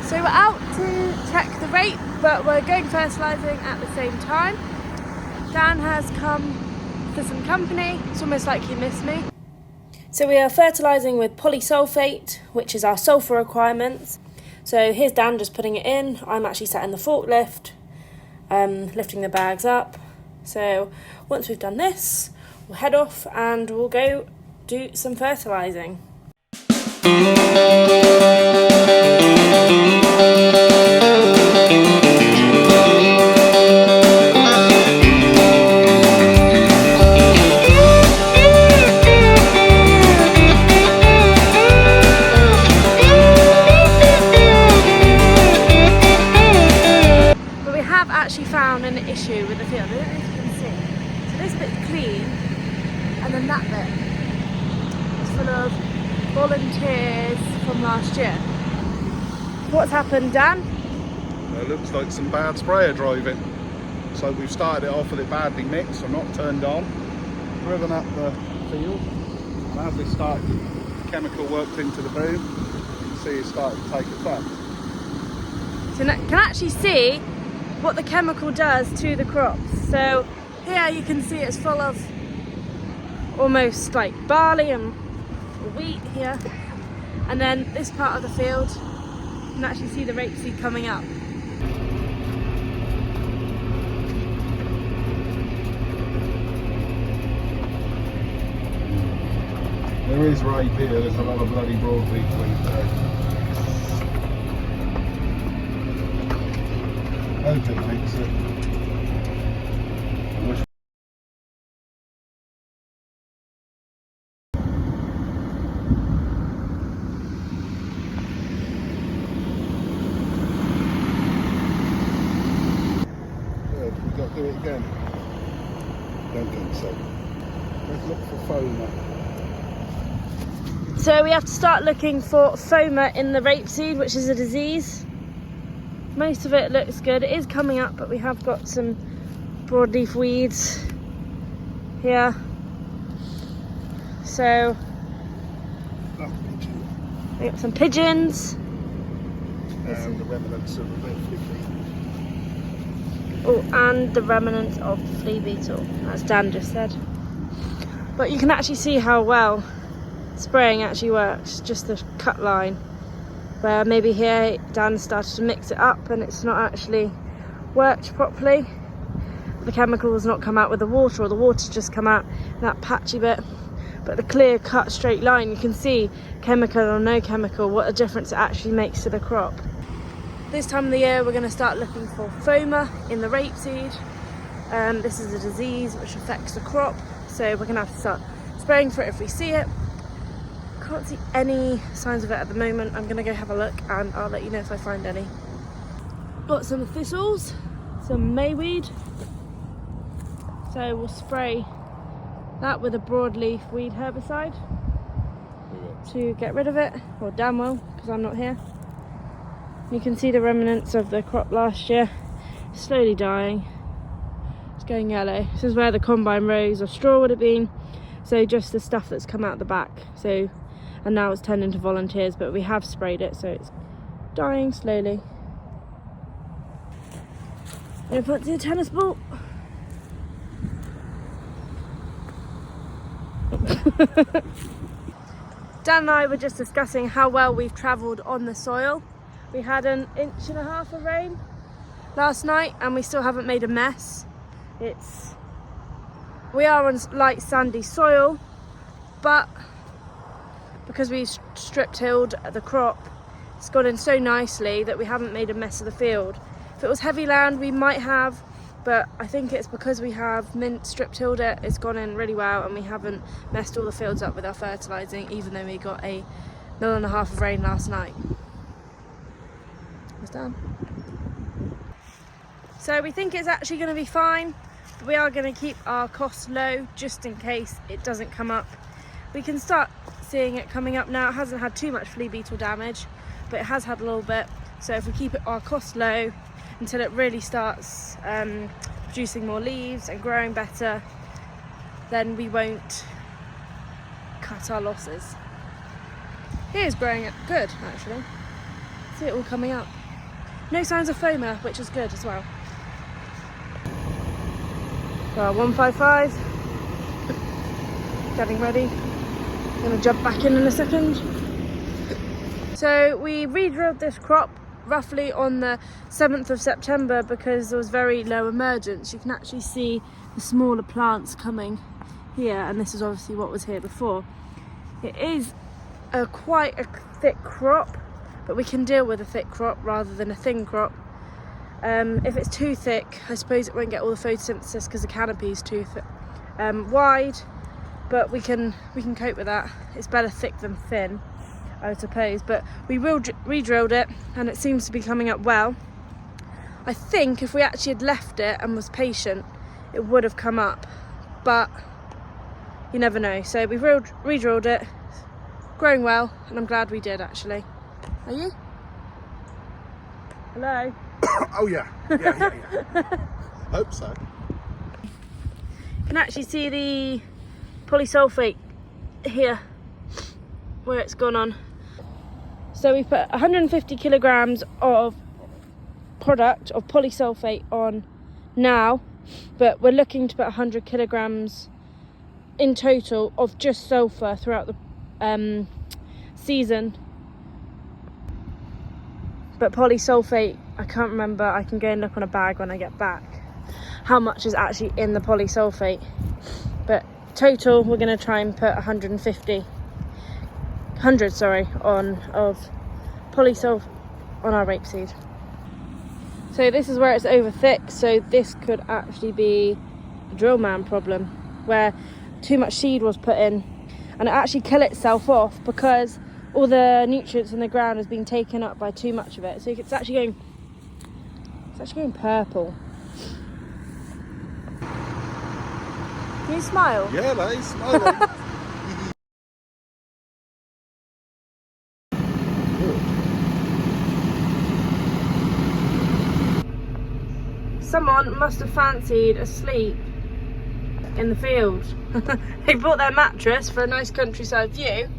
So we're out to check the rape, but we're going fertilising at the same time. Dan has come for some company. It's almost like he missed me. So we are fertilising with polysulfate, which is our sulphur requirements. So here's Dan just putting it in. I'm actually sat in the forklift, lifting the bags up. So once we've done this, we'll head off and we'll go do some fertilising. Actually found an issue with the field. I don't know if you can see. So this bit's clean, and then that bit is full of volunteers from last year. What's happened, Dan? It looks like some bad sprayer driving. So we've started it off with it badly mixed, so not turned on, driven up the field, and as it started, the chemical worked into the boom. You can see it started to take effect. So you can actually see what the chemical does to the crops. So here you can see it's full of almost like barley and wheat here, and then this part of the field you can actually see the rapeseed coming up. There is rape here, there's a lot of bloody broadleaf wheat there. Hope it makes it. Good, we've got to do it again. Don't think so. Let's look for foamer. So we have to start looking for foamer in the rapeseed, which is a disease. Most of it looks good. It is coming up, but we have got some broadleaf weeds here. So we got some pigeons. And the remnants of the flea beetle. Oh, and the remnants of the flea beetle, as Dan just said. But you can actually see how well spraying actually works, just the cut line. Where maybe here Dan started to mix it up and it's not actually worked properly. The chemical has not come out with the water, or the water's just come out that patchy bit. But the clear cut straight line, you can see chemical or no chemical, what a difference it actually makes to the crop. This time of the year we're going to start looking for foamer in the rapeseed. This is a disease which affects the crop, so we're going to have to start spraying for it if we see it. Can't see any signs of it at the moment. I'm gonna go have a look and I'll let you know if I find any. Got some thistles, some mayweed. So we'll spray that with a broadleaf weed herbicide to get rid of it, or damn well, because I'm not here. You can see the remnants of the crop last year, slowly dying. It's going yellow. This is where the combine rows of straw would have been. So just the stuff that's come out the back. And now it's turned into volunteers, but we have sprayed it, so it's dying slowly. I'm gonna put the tennis ball. Dan and I were just discussing how well we've travelled on the soil. We had 1.5 inches of rain last night and we still haven't made a mess. We are on light sandy soil, but because we strip-tilled the crop, it's gone in so nicely that we haven't made a mess of the field. If it was heavy land, we might have, but I think it's because we have strip-tilled it, it's gone in really well, and we haven't messed all the fields up with our fertilising, even though we got 1.5 mil of rain last night. It's done. So we think it's actually going to be fine, but we are going to keep our costs low just in case it doesn't come up. We can start seeing it coming up now. It hasn't had too much flea beetle damage, but it has had a little bit. So if we keep our costs low until it really starts producing more leaves and growing better, then we won't cut our losses. Here's growing good, actually. See it all coming up. no signs of FOMA, which is good as well. Well, 155. Getting ready. Gonna jump back in a second. So we re-drilled this crop roughly on the 7th of September because there was very low emergence. You can actually see the smaller plants coming here, and this is obviously what was here before. It is quite a thick crop, but we can deal with a thick crop rather than a thin crop. If it's too thick, I suppose it won't get all the photosynthesis because the canopy is too wide, but we can cope with that. It's better thick than thin, I suppose, but we re-drilled it and it seems to be coming up well. I think if we actually had left it and was patient, it would have come up, but you never know. So we've re-drilled it, growing well, and I'm glad we did actually. Are you? Hello? Oh yeah. Hope so. You can actually see the polysulfate here, where it's gone on. So we put 150 kilograms of product of polysulfate on now, but we're looking to put 100 kilograms in total of just sulfur throughout the season. But polysulfate, I can't remember, I can go and look on a bag when I get back how much is actually in the polysulfate, but total we're going to try and put 100 on of polysulfate on our rapeseed. So this is where it's over thick, so this could actually be a drill man problem where too much seed was put in and it actually kill itself off because all the nutrients in the ground has been taken up by too much of it. So it's actually going purple. Can you smile? Yeah, they smiling. Someone must have fancied a sleep in the field. They bought their mattress for a nice countryside view,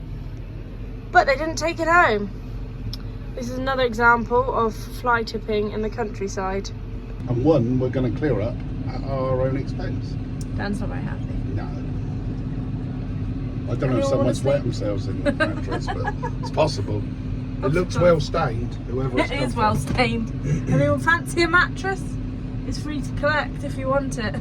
but they didn't take it home. This is another example of fly tipping in the countryside. And one we're going to clear up at our own expense. Dan's not very happy. No. I don't know if someone's wet themselves in the mattress, but it's possible. It looks well stained, whoever it's It is well stained. Anyone fancy a mattress? It's free to collect if you want it.